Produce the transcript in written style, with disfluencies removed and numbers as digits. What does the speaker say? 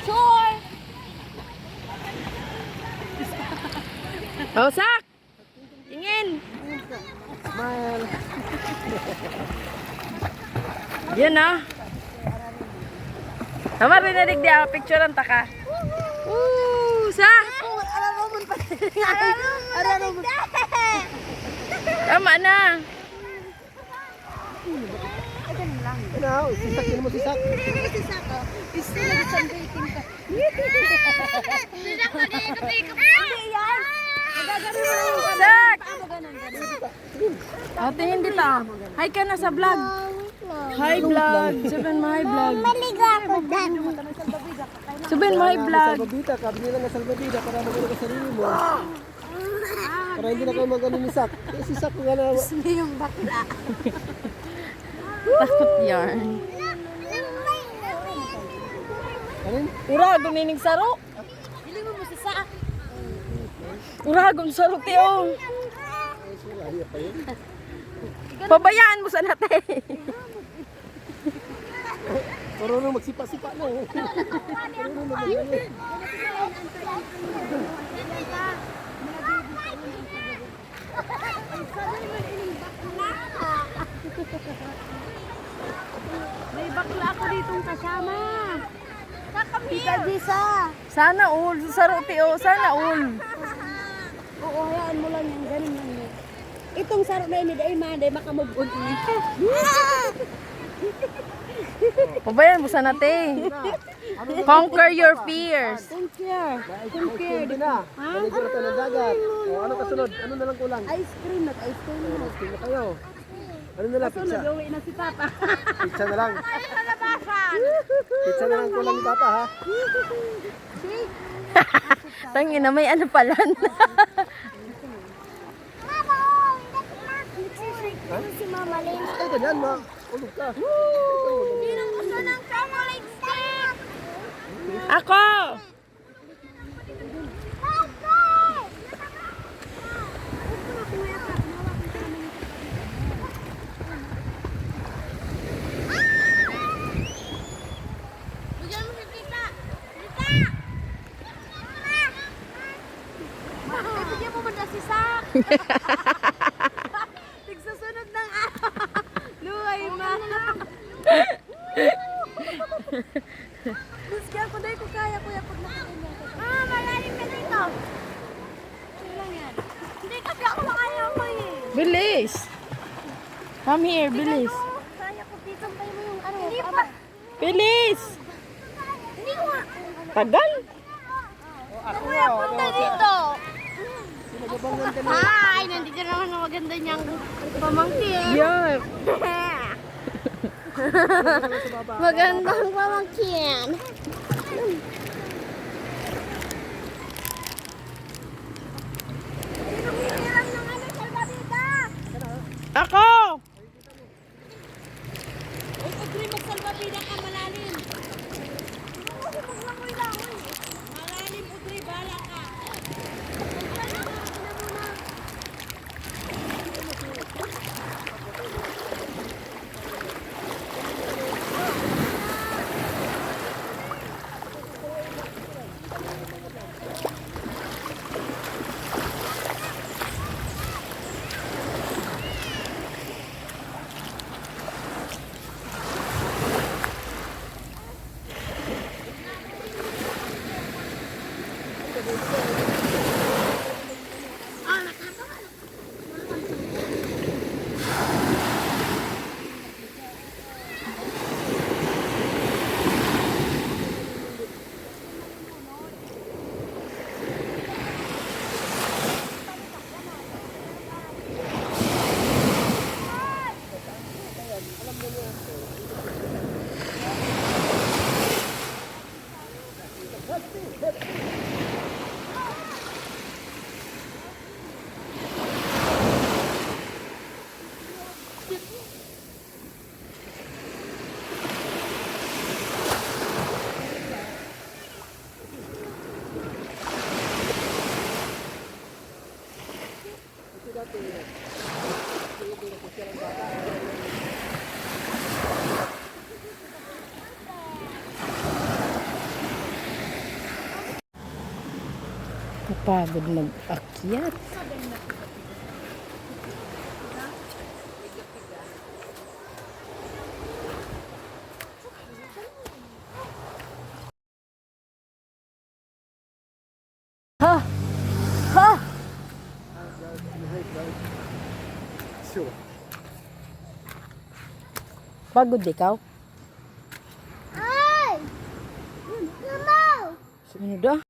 picture! Oh, Sak! Tingin! Smile. Yan na. Tama rin na digdi ako. Picture ang taka. Woo! Sak! Tama na. Ano? Sisak mo sisak. Sak! Ate, hindi ta. Hi ka na sa vlog. Hi vlog. Sabihin mo hi vlog. Maligo ako dan. Sabihin mo hi vlog. Salbabida ka. Bili lang ng salbabida para magano ka sarili mo. Para hindi na kayo magano ni Sak. Eh, si Sak nga na. Hindi yung bakla. Takot yarn. Ano? Uragon nining saro. Dili mo sa sa. Uragon saro tiyo. Pabayaan mo sa nate. Marunong magsipa-sipa na. Marunong magano. May bakla ako ditong kasama. Kita Jisa. Sana all. Saro tiyo. Sana all. Oo, hayaan mo lang yan. Ganun lang yan. Itong saro na yun, dahil mahanday makamove-on niya. Pabayaan mo sa nate. Conquer your fears. Conquer. Conquer. Hindi na. Maligo na tayo ng dagat. O, ano kasunod? Ano na lang kulang? Ice cream, nag-ice cream na. Ice cream na kayo. Ano na lang? So, Pizza. nag-uwi na si Papa. Pizza na lang. Pizza na lang kulang ni Papa, ha? Tangin na may ano pala. Si Mama Lynn. Ay, ganyan, ma. Ulog ka. Sino gusto ng chocolate stick? Ako! Bigyan mo si Tita. Tita! Bigyan mo muna si Sak. Tigsusunod ng luhay ma. Gusto ko dahil ko kaya kuya pag nakain mo. Malalim ka dito. Ano lang yan? Hindi kasi ako makaya mo eh. Bilis! Come here, bilis. Kaya ko dito tayo mo yung ano. Hindi pa. Bilis! Hindi ko nga. Tagal! Kuya punta dito. Hi! Nandito naman ang maganda niyang pamangkin. Yeah. Magandang pamangkin. Ako! Agree magsalbabida ka malalim. Malalim, agree, bala ka. dati. Hindi na social ang bata. Pagod mag-akyat. Ha! Ha! Sure. Pagod ikaw? Ay! Mamaw! Ano da?